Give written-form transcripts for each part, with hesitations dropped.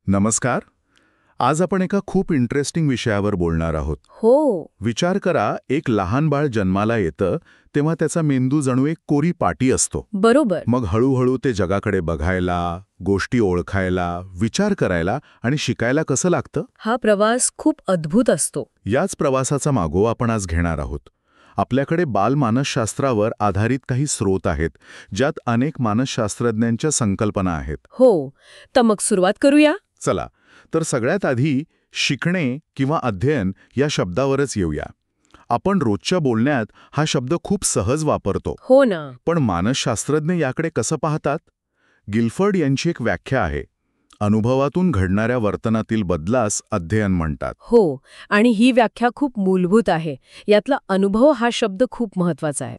नमस्कार. आज आपण एका खूप इंटरेस्टिंग विषयावर बोलणार आहोत. हो. विचार करा, एक लहान बाळ जन्माला येतं तेव्हा त्याचा मेंदू जणू एक कोरी पाटी असतो. बरोबर. मग हळूहळू ते जगाकडे बघायला, गोष्टी ओळखायला, विचार करायला आणि शिकायला कसं लागतं? हा प्रवास खूप अद्भुत असतो. याच प्रवासाचा मागोवा आपण आज घेणार आहोत. आपल्याकडे बालमानसशास्त्रावर आधारित काही स्रोत आहेत, ज्यात अनेक मानसशास्त्रज्ञांच्या संकल्पना आहेत. हो. तर मग सुरुवात करूया. चला, तर सगळ्यात आधी शिकणे किंवा अध्ययन या शब्दावरच येऊया. आपण रोजच्या बोलण्यात हा शब्द खूप सहज वापरतो. हो ना. पण मानसशास्त्रज्ञ याकडे कसं पाहतात? गिल्फर्ड यांची एक व्याख्या आहे. अनुभवातून घडणाऱ्या वर्तनातील बदलास अध्ययन म्हणतात. हो. आणि ही व्याख्या खूप मूलभूत आहे. यातला अनुभव हा शब्द खूप महत्वाचा आहे.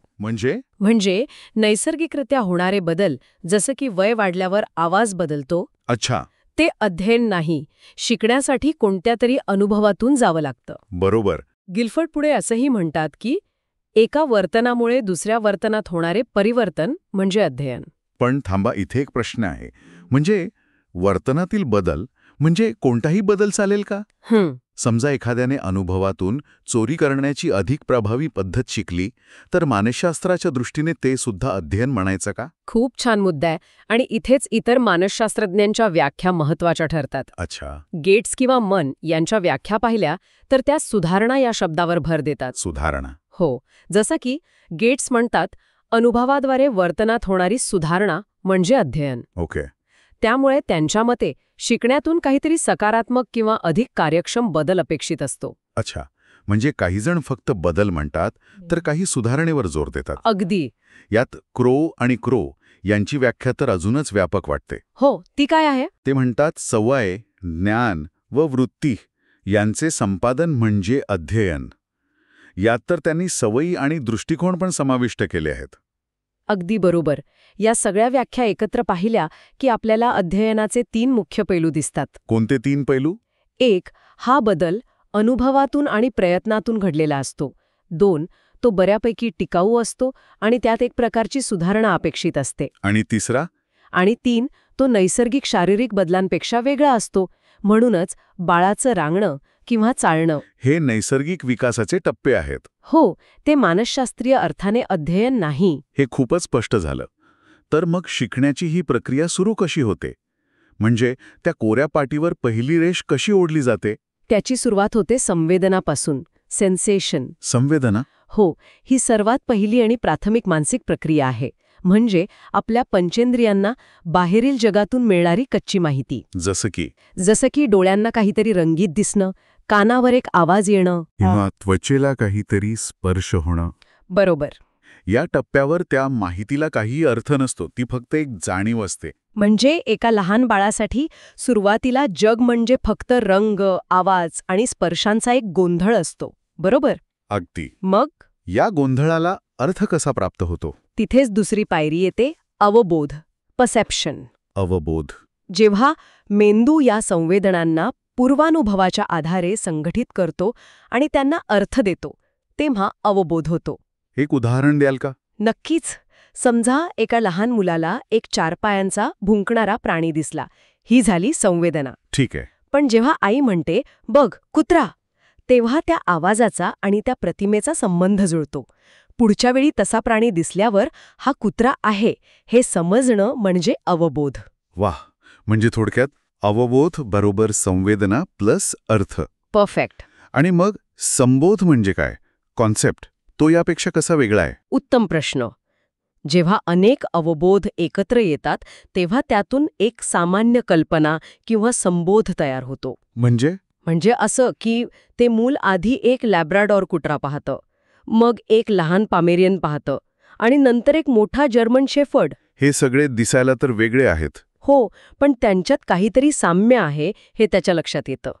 म्हणजे नैसर्गिकरित्या होणारे बदल, जसं की वय वाढल्यावर आवाज बदलतो, अच्छा. ते अध्ययन नाही. शिकण्यासाठी कोणत्या तरी अनुभवातून जावं लागतं. बरोबर. गिल्फर्ड पुढे असंही म्हणतात की एका वर्तनामुळे दुसऱ्या वर्तनात होणारे परिवर्तन म्हणजे अध्ययन. पण थांबा, इथे एक प्रश्न आहे. म्हणजे वर्तनातील बदल म्हणजे कोणताही बदल चालेल का? समजा एखाद्याने अनुभवातून चोरी करण्याची अधिक प्रभावी पद्धत शिकली, तर मानसशास्त्राच्या दृष्टीने ते सुद्धा अध्ययन म्हणायचं का? खूप छान मुद्दा आहे. आणि इथेच इतर मानसशास्त्रज्ञांच्या व्याख्या महत्वाच्या ठरतात. अच्छा. गेट्स किंवा मन यांच्या व्याख्या पाहिल्या तर त्या सुधारणा या शब्दावर भर देतात. सुधारणा. हो. जसं की गेट्स म्हणतात, अनुभवाद्वारे वर्तनात होणारी सुधारणा म्हणजे अध्ययन. ओके. त्यामुळे त्यांच्या मते शिकण्यातून काहीतरी सकारात्मक किंवा अधिक कार्यक्षम बदल अपेक्षित असतो. अच्छा. म्हणजे काही जण फक्त बदल म्हणतात, तर काही सुधारणेवर जोर देतात. अगदी. यात क्रो आणि क्रो यांची व्याख्या तर अजूनच व्यापक वाटते. हो. ती काय आहे? ते म्हणतात, सवय, ज्ञान व वृत्ती यांचे संपादन म्हणजे अध्ययन. यात तर त्यांनी सवयी आणि दृष्टिकोन पण समाविष्ट केले आहेत. अगदी बरोबर. या सगळ्या व्याख्या एकत्र पाहिल्या की आपल्याला अध्ययनाचे 3 मुख्य पैलू दिसतात. कोणते 3 पैलू? 1. हा बदल अनुभवातून आणि प्रयत्नातून घडलेला असतो. 2. तो बऱ्यापैकी टिकाऊ असतो आणि त्यात एक प्रकारची सुधारणा अपेक्षित असते. आणि तिसरा? आणि 3. तो नैसर्गिक शारीरिक बदलांपेक्षा वेगळा असतो. म्हणूनच बाळाचं रांगणं किंवा चालणं हे नैसर्गिक विकासाचे टप्पे आहेत. हो, ते मानसशास्त्रीय अर्थाने अध्ययन नाही. हे खूपच स्पष्ट झालं. तर मग शिकण्याची ही प्रक्रिया सुरू कशी होते? म्हणजे त्या कोऱ्या पाटीवर पहिली रेष कशी ओढली जाते? त्याची सुरुवात होते संवेदनापासून. सेन्सेशन. संवेदना? हो, ही सर्वात पहिली आणि प्राथमिक मानसिक प्रक्रिया आहे. म्हणजे आपल्या पंचेंद्रियांना बाहेरील जगातून मिळणारी कच्ची माहिती. जसं की डोळ्यांना काहीतरी रंगीत दिसणं, कानावर एक आवाज येणं किंवा त्वचेला काहीतरी स्पर्श होणं. बरोबर. या टप्प्यावर त्या माहितीला काही अर्थ नसतो, ती फक्त एक जाणीव असते. म्हणजे एका लहान बाळासाठी सुरुवातीला जग म्हणजे फक्त रंग, आवाज आणि स्पर्शांचा एक गोंधळ असतो. बरोबर? अगदी. मग या गोंधळाला अर्थ कसा प्राप्त होतो? तिथेच दुसरी पायरी येते, अवबोध, परसेप्शन. अवबोध. जेव्हा मेंदू या संवेदनांना पूर्वानुभवाच्या आधारे संघटित करतो आणि त्यांना अर्थ देतो, तेव्हा अवबोध होतो. एक उदाहरण द्याल का? नक्कीच. समजा एका लहान मुलाला एक 4 पायांचा भुंकणारा प्राणी दिसला. ही झाली संवेदना. ठीक आहे. पण जेव्हा आई म्हणते, बघ कुत्रा, तेव्हा त्या आवाजाचा आणि त्या प्रतिमेचा संबंध जुळतो. पुढच्या वेळी तसा प्राणी दिसल्यावर हा कुत्रा आहे हे समजणं म्हणजे अवबोध. वाह. म्हणजे थोडक्यात अवबोध बरोबर संवेदना प्लस अर्थ. परफेक्ट. आणि मग संबोध म्हणजे काय? कॉन्सेप्ट तो यापेक्षा कसा वेगळा आहे? उत्तम प्रश्न. जेव्हा अनेक अवबोध एकत्र येतात तेव्हा त्यातून एक सामान्य कल्पना किंवा संबोध तयार होतो. म्हणजे असं की ते मूल आधी एक लॅब्राडॉर कुत्रा पाहतं, मग एक लहान पामेरियन पाहतं आणि नंतर एक मोठा जर्मन शेफर्ड. हे सगळे दिसायला तर वेगळे आहेत. हो, पण त्यांच्यात काहीतरी साम्य आहे हे त्याच्या लक्षात येतं.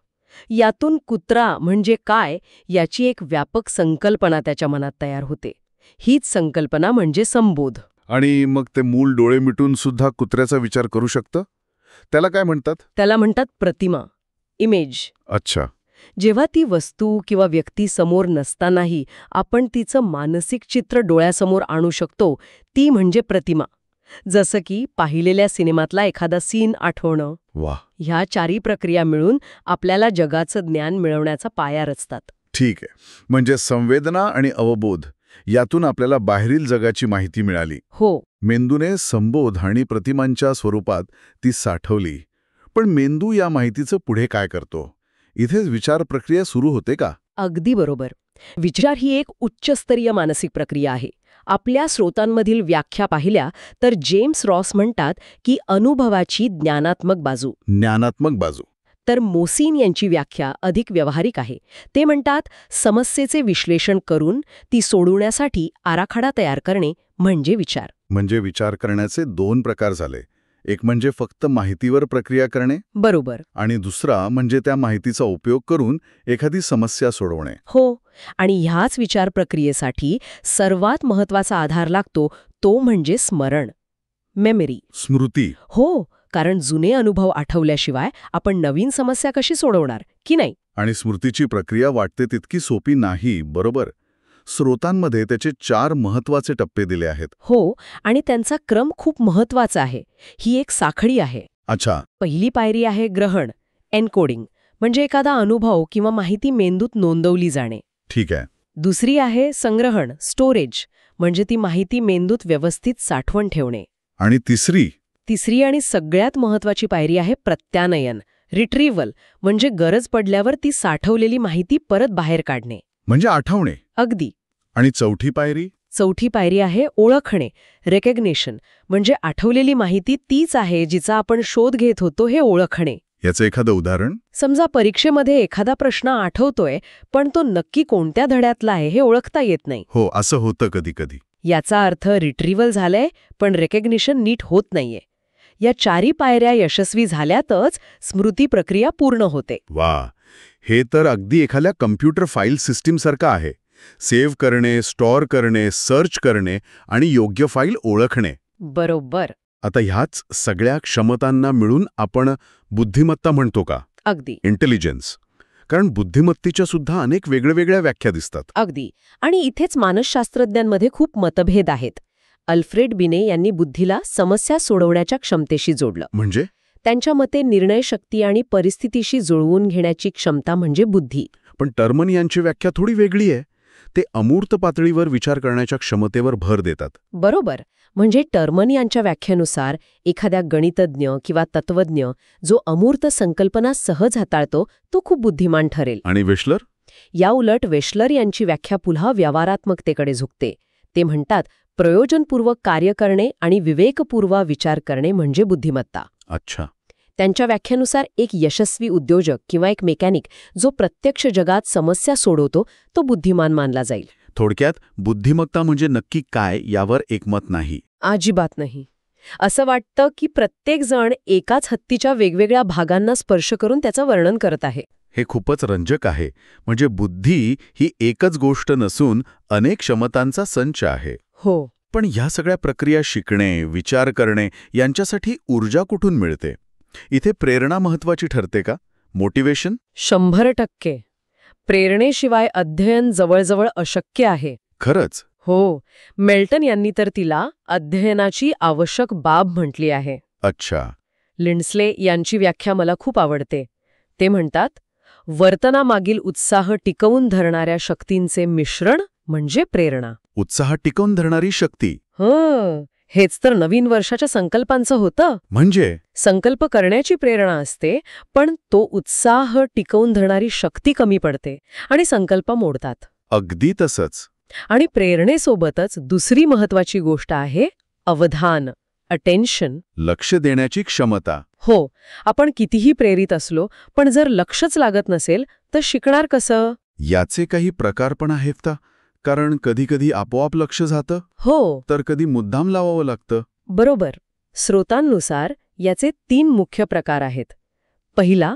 यातून कुत्रा म्हणजे काय याची एक व्यापक संकल्पना त्याच्या मनात तयार होते. हीच संकल्पना म्हणजे संबोध. आणि मग ते मूल डोळे मिटून सुद्धा कुत्र्याचा विचार करू शकतं? त्याला काय म्हणतात? त्याला म्हणतात प्रतिमा, इमेज. अच्छा. जेव्हा ती वस्तू किंवा व्यक्ती समोर नसतानाही आपण तिचं मानसिक चित्र डोळ्यासमोर आणू शकतो, ती म्हणजे प्रतिमा. जसं की पाहिलेल्या सिनेमातला एखादा सीन आठवणं. वा, ह्या चारही प्रक्रिया मिळून आपल्याला जगाचं ज्ञान मिळवण्याचा पाया रचतात. ठीक आहे. म्हणजे संवेदना आणि अवबोध यातून आपल्याला बाहेरील जगाची माहिती मिळाली. हो. मेंदूने संबोध आणि प्रतिमांच्या स्वरूपात ती साठवली. पण मेंदू या माहितीचं पुढे काय करतो? इथेच विचार प्रक्रिया सुरू होते का? अगदी बरोबर. विचार ही एक उच्चस्तरीय मानसिक प्रक्रिया आहे. आपल्या स्रोतांमधील व्याख्या पाहिल्या तर जेम्स रॉस म्हणतात की अनुभवाची ज्ञानात्मक बाजू. ज्ञानात्मक बाजू. तर मोसिन यांची व्याख्या अधिक व्यावहारिक आहे. ते म्हणतात समस्येचे विश्लेषण करून ती सोडवण्यासाठी आराखडा तयार करणे म्हणजे विचार. म्हणजे विचार करण्याचे दोन प्रकार झाले. एक म्हणजे फक्त माहितीवर प्रक्रिया करणे. बरोबर. आणि दुसरा म्हणजे त्या माहितीचा उपयोग करून एखादी समस्या सोडवणे. हो. आणि ह्याच विचार प्रक्रियेसाठी सर्वात महत्वाचा आधार लागतो तो म्हणजे स्मरण, मेमरी. स्मृती. हो, कारण जुने अनुभव आठवल्याशिवाय आपण नवीन समस्या कशी सोडवणार की नाही? आणि स्मृतीची प्रक्रिया वाटते तितकी सोपी नाही, बरोबर. स्रोतांमध्ये त्याचे 4 महत्वाचे टप्पे दिले आहेत. हो, आणि त्यांचा क्रम खूप महत्वाचा आहे. ही एक साखळी आहे. अच्छा. पहिली पायरी आहे ग्रहण, एन्कोडिंग, म्हणजे एखादा अनुभव किंवा माहिती मेंदूत नोंदवली जाणे. ठीक आहे. दुसरी आहे संग्रहण, स्टोरेज, म्हणजे ती माहिती मेंदूत व्यवस्थित साठवण ठेवणे. आणि तिसरी आणि सगळ्यात महत्वाची पायरी आहे प्रत्यानयन, रिट्रीव्हल, म्हणजे गरज पडल्यावर ती साठवलेली माहिती परत बाहेर काढणे. म्हणजे आठवणे. अगदी. आणि चौथी पायरी आहे ओळखणे, रेकग्निशन, म्हणजे आठवलेली माहिती तीच आहे जिचा आपण शोध घेत होतो हे ओळखणे. याचं एखादं उदाहरण? समजा परीक्षेमध्ये एखादा प्रश्न आठवतोय पण तो नक्की कोणत्या धड्यातला आहे हे ओळखता येत नाही. हो, असं होतं कधी कधी. याचा अर्थ रिट्रीव्हल झालंय पण रेकग्निशन नीट होत नाहीये. या 4 पायऱ्या यशस्वी झाल्यातच स्मृती प्रक्रिया पूर्ण होते. वा, हे तर अगदी एखाद्या कम्प्युटर फाईल सिस्टीम सारखं आहे. सेव्ह करणे, स्टोअर करणे, सर्च करणे आणि योग्य फाईल ओळखणे. बरोबर. आता ह्याच सगळ्या क्षमतांना मिळून आपण बुद्धिमत्ता म्हणतो का? अगदी. इंटेलिजन्स. कारण बुद्धिमत्तेच्या सुद्धा अनेक वेगळ्या व्याख्या दिसतात. अगदी. आणि इथेच मानसशास्त्रज्ञांमध्ये खूप मतभेद आहेत. अल्फ्रेड बिने यांनी बुद्धीला समस्या सोडवण्याच्या क्षमतेशी जोडलं. म्हणजे? त्यांच्या मते निर्णय शक्ती आणि परिस्थितीशी जुळवून घेण्याची क्षमता म्हणजे बुद्धी. पण टर्मन यांची व्याख्या थोडी वेगळी आहे. ते अमूर्त पातळीवर विचार करण्याच्या क्षमतेवर भर देतात. बरोबर. म्हणजे टर्मन यांच्या व्याख्येनुसार एखाद्या गणितज्ञ किंवा तत्वज्ञ जो अमूर्त संकल्पना सहज हाताळतो तो खूप बुद्धिमान ठरेल. आणि वेशलर? याउलट वेशलर यांची व्याख्या पुन्हा व्यवहारात्मकतेकडे झुकते. ते म्हणतात प्रयोजनपूर्वक कार्य करणे आणि विवेकपूर्व विचार करणे म्हणजे बुद्धिमत्ता. अच्छा. त्यांच्या व्याख्येनुसार एक यशस्वी उद्योजक किंवा एक मेकॅनिक जो प्रत्यक्ष जगात समस्या सोडवतो तो बुद्धिमान मानला जाईल. थोडक्यात बुद्धिमत्ता म्हणजे नक्की काय यावर एकमत नाही. अजिबात नाही. असं वाटतं की प्रत्येक जण एकाच हत्तीच्या वेगवेगळ्या भागांना स्पर्श करून त्याचं वर्णन करत आहे. हे खूपच रंजक आहे. म्हणजे बुद्धी ही एकच गोष्ट नसून अनेक क्षमतांचा संच आहे. हो. पण ह्या सगळ्या प्रक्रिया शिकणे, विचार करणे यांच्यासाठी ऊर्जा कुठून मिळते? इथे प्रेरणा महत्वाची ठरते का? मोटिवेशन? 100%. प्रेरणेशिवाय अध्ययन जवळजवळ अशक्य आहे. खरंच? हो. मेल्टन यांनी तर तिला अध्ययनाची आवश्यक बाब म्हटली आहे. अच्छा. लिंड्सले यांची व्याख्या मला खूप आवडते. ते म्हणतात वर्तनामागील उत्साह टिकवून धरणाऱ्या शक्तींचे मिश्रण म्हणजे प्रेरणा. उत्साह टिकवून धरणारी शक्ती. हेच तर नवीन वर्षाच्या संकल्पांचं होतं. म्हणजे संकल्प करण्याची प्रेरणा असते पण तो उत्साह टिकवून धरणारी शक्ती कमी पडते आणि संकल्प मोडतात. अगदी तसंच. आणि प्रेरणेसोबतच दुसरी महत्वाची गोष्ट आहे अवधान, अटेन्शन. लक्ष देण्याची क्षमता. हो. आपण कितीही प्रेरित असलो पण जर लक्षच लागत नसेल तर शिकणार कसं? याचे काही प्रकार पण आहेत का? कारण कधी आपोआप लक्ष जातं. हो. तर कधी मुद्दाम लावावं लागतं. बरोबर. स्रोतांनुसार याचे 3 मुख्य प्रकार आहेत. पहिला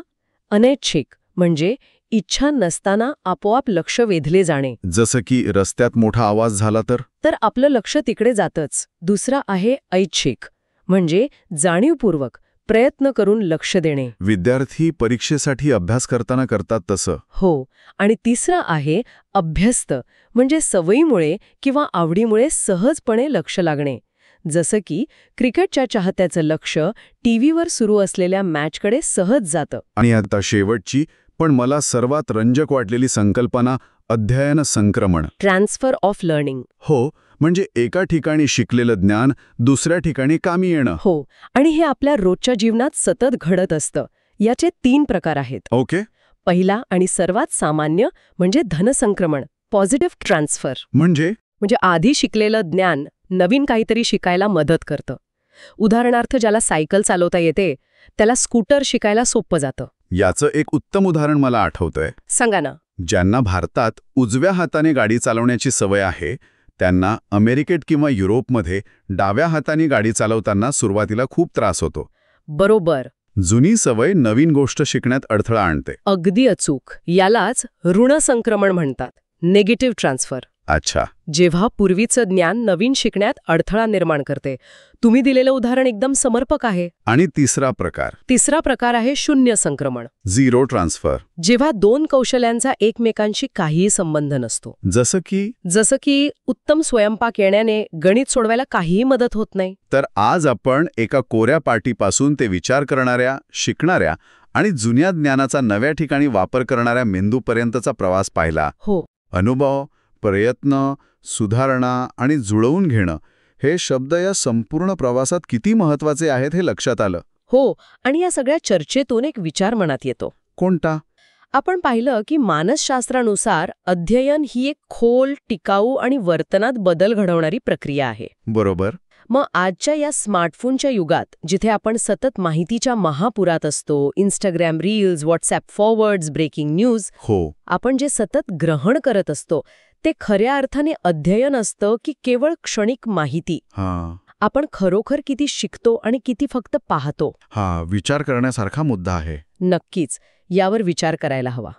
अनैच्छिक, म्हणजे इच्छा नसताना आपोआप लक्ष वेधले जाणे. जसं की रस्त्यात मोठा आवाज झाला तर आपलं लक्ष तिकडे जातच. दुसरा आहे ऐच्छिक, म्हणजे जाणीवपूर्वक प्रयत्न करून लक्ष देणे. विद्यार्थी परीक्षेसाठी अभ्यास करताना करतात तसं. हो. आणि तिसरं आहे अभ्यस्त, म्हणजे सवयीमुळे किंवा आवडीमुळे सहजपणे लक्ष लागणे. जसं की क्रिकेटच्या चाहत्याचं लक्ष टीव्हीवर सुरू असलेल्या मॅचकडे सहज जातं. आणि आता शेवटची पण मला सर्वात रंजक वाटलेली संकल्पना अध्ययन संक्रमण. Transfer of learning. हो, म्हणजे एका ठिकाणी शिकलेलं ज्ञान दुसऱ्या ठिकाणी कामी येणं. हो, आणि हे आपल्या रोजच्या जीवनात सतत घडत असतं. याचे 3 प्रकार आहेत. ओके. पहिला आणि सर्वात सामान्य म्हणजे धनसंक्रमण, पॉझिटिव्ह ट्रान्सफर. म्हणजे आधी शिकलेलं ज्ञान नवीन काहीतरी शिकायला मदत करतं. उदाहरणार्थ ज्याला सायकल चालवता येते त्याला स्कूटर शिकायला सोपं जातं. याचं एक उत्तम उदाहरण मला आठवतंय. सांगा ना. ज्यांना भारतात उजव्या हाताने गाडी चालवण्याची सवय आहे त्यांना अमेरिकेत किंवा युरोपमध्ये डाव्या हाताने गाडी चालवताना सुरुवातीला खूप त्रास होतो. बरोबर. जुनी सवय नवीन गोष्ट शिकण्यात अडथळा आणते. अगदी अचूक. यालाच ऋण संक्रमण म्हणतात, निगेटिव्ह ट्रान्सफर. अच्छा. जेव्हा पूर्वीचं ज्ञान नवीन शिकण्यात अडथळा निर्माण करते. तुम्ही दिलेलं उदाहरण एकदम समर्पक आहे. आणि तिसरा प्रकार आहे शून्य संक्रमण, झिरो ट्रान्सफर. जेव्हा 2 कौशल्यांचा एकमेकांशी काहीही संबंध नसतो. जसं की उत्तम स्वयंपाक येण्याने गणित सोडवायला काहीही मदत होत नाही. तर आज आपण एका कोऱ्या पाटीपासून ते विचार करणाऱ्या, शिकणाऱ्या आणि जुन्या ज्ञानाचा नव्या ठिकाणी वापर करणाऱ्या मेंदूपर्यंतचा प्रवास पाहिला. हो. अनुभव, प्रयत्न, सुधारणा आणि जुळवून घेणं हे शब्द या संपूर्ण प्रवासात किती महत्वाचे आहेत हे लक्षात आलं. हो, आणि या सगळ्या चर्चेतून एक विचार मनात येतो. कोणता? आपण पाहिलं की मानसशास्त्रानुसार अध्ययन ही एक खोल, टिकाऊ आणि वर्तनात बदल घडवणारी प्रक्रिया आहे. बरोबर. मग आजच्या या स्मार्टफोनच्या युगात जिथे आपण सतत माहितीच्या महापुरात असतो, Instagram reels, WhatsApp forwards, breaking news, आपण जे सतत ग्रहण करत असतो ते खऱ्या अर्थाने अध्ययन असतं की केवळ क्षणिक माहिती? आपण खरोखर किती शिकतो आणि किती फक्त पाहतो? विचार करण्यासारखा मुद्दा आहे. नक्कीच. यावर विचार करायला हवा.